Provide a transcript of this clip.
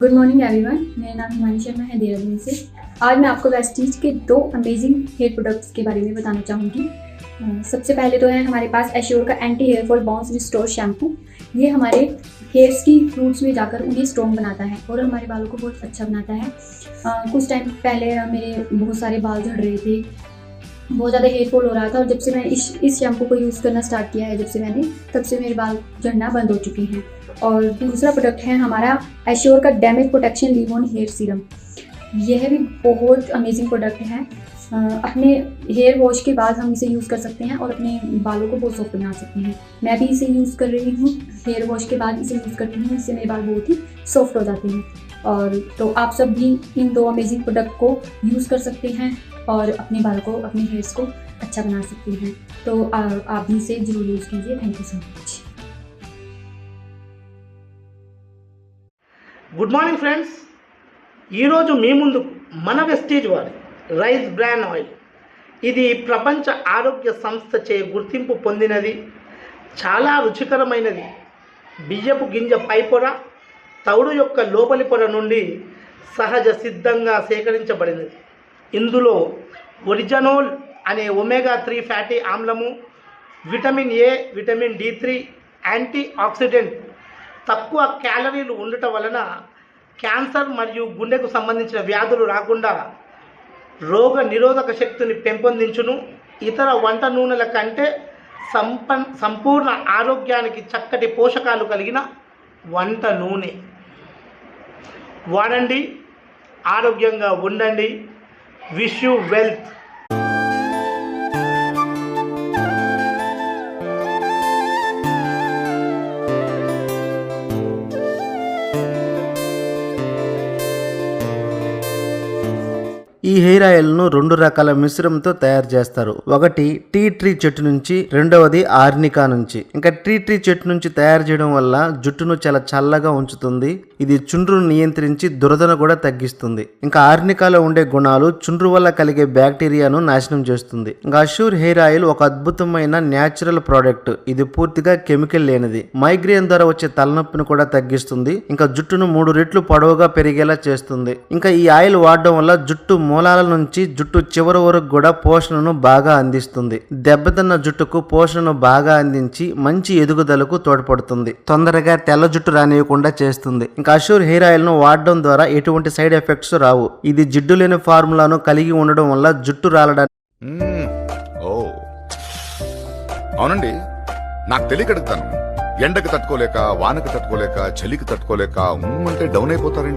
Good morning everyone, मेरा नाम हिमानी शर्मा है देहरादून से। आज मैं आपको वेस्टीज के 2 अमेजिंग हेयर प्रोडक्ट्स के बारे में बताना चाहूँगी। सबसे पहले तो है हमारे पास एश्योर का anti hair fall bounce restore shampoo. ये हमारे हेयर्स की रूट्स में जाकर उन्हें स्ट्रॉन्ग बनाता है और हमारे बालों को बहुत अच्छा बनाता है। कुछ टाइम पहले मेरे बहुत सारे बाल झड़ रहे थे, बहुत ज़्यादा हेयर फॉल हो रहा था और जब से मैं इस शैम्पू को यूज़ करना स्टार्ट किया है तब से मेरे बाल झड़ना बंद हो चुके हैं। और दूसरा प्रोडक्ट है हमारा एश्योर का damage protection leave on hair serum. यह भी बहुत अमेजिंग प्रोडक्ट है। अपने हेयर वॉश के बाद हम इसे यूज़ कर सकते हैं और अपने बालों को बहुत सॉफ्ट बना सकते हैं। मैं भी इसे यूज़ कर रही हूँ, हेयर वॉश के बाद इसे यूज़ करती हूँ, इससे मेरे बाल बहुत ही सॉफ्ट हो जाते हैं। और तो आप सब भी इन 2 अमेजिंग प्रोडक्ट को यूज़ कर सकते हैं और अपने बाल को, अपने हेयर्स को अच्छा बना सकते हैं। तो आप भी इसे जरूर यूज़ कीजिए। Thank you so much. Good morning friends, ఈరోజు మీ ముందు మన వెస్టీజ్ వారి రైస్ బ్రాన్ ఆయిల్. ఇది ప్రపంచ ఆరోగ్య సంస్థచే గుర్తింపు పొందినది. చాలా రుచికరమైనది. బియ్యపు గింజ పై పొర, తౌడు యొక్క లోపలి పొర నుండి సహజ సిద్ధంగా సేకరించబడినది. ఇందులో ఒరిజనోల్ అనే ఒమేగా 3 ఫ్యాటీ ఆమ్లము, vitamin A, vitamin D3, antioxidant, తక్కువ క్యాలరీలు ఉండటం వలన క్యాన్సర్ మరియు గుండెకు సంబంధించిన వ్యాధులు రాకుండా రోగ నిరోధక శక్తిని పెంపొందించును. ఇతర వంట నూనెల కంటే సంపూర్ణ ఆరోగ్యానికి చక్కటి పోషకాలు కలిగిన వంట నూనె వాడండి, ఆరోగ్యంగా ఉండండి. Wish you wealth. ఈ హెయిర్ ఆయిల్ ను 2 రకాల మిశ్రమంతో తయారు చేస్తారు. ఒకటి టీ ట్రీ చెట్టు నుంచి, రెండవది ఆర్నికా నుంచి. ఇంకా టీ ట్రీ చెట్టు నుంచి తయారు చేయడం వల్ల జుట్టును చాలా చల్లగా ఉంచుతుంది. ఇది చుండ్రును నియంత్రించి దురదను కూడా తగ్గిస్తుంది. ఇంకా ఆర్నికాలో ఉండే గుణాలు చుండ్రు వల్ల కలిగే బ్యాక్టీరియాను నాశనం చేస్తుంది. ఇంకా అష్యూర్ హెయిర్ ఆయిల్ ఒక అద్భుతమైన న్యాచురల్ ప్రోడక్ట్. ఇది పూర్తిగా కెమికల్ లేనిది. మైగ్రేన్ ద్వారా వచ్చే తలనొప్పిని కూడా తగ్గిస్తుంది. ఇంకా జుట్టును 3 రెట్లు పొడవుగా పెరిగేలా చేస్తుంది. ఇంకా ఈ ఆయిల్ వాడడం వల్ల జుట్టు మూలాల నుంచి జుట్టు చివరి వరకు కూడా పోషణను బాగా అందిస్తుంది. దెబ్బతిన్న జుట్టుకు పోషణను బాగా అందించి మంచి ఎదుగుదలకు తోడ్పడుతుంది. తొందరగా తెల్ల జుట్టు రానివ్వకుండా చేస్తుంది. ఇంకా అష్యూర్ హెయిర్ ఆయిల్ ను వాడడం ద్వారా ఎటువంటి సైడ్ ఎఫెక్ట్స్ రావు. ఇది జిడ్డు లేని ఫార్ములాను కలిగి ఉండడం వల్ల జుట్టు రాలడానికి అవునండి, నాకు తెలియకడుగుతాను. ఎండకు తట్టుకోలేక, వానకు తట్టుకోలేక, చలికి తట్టుకోలేక అంటే డౌన్ అయిపోతారండి.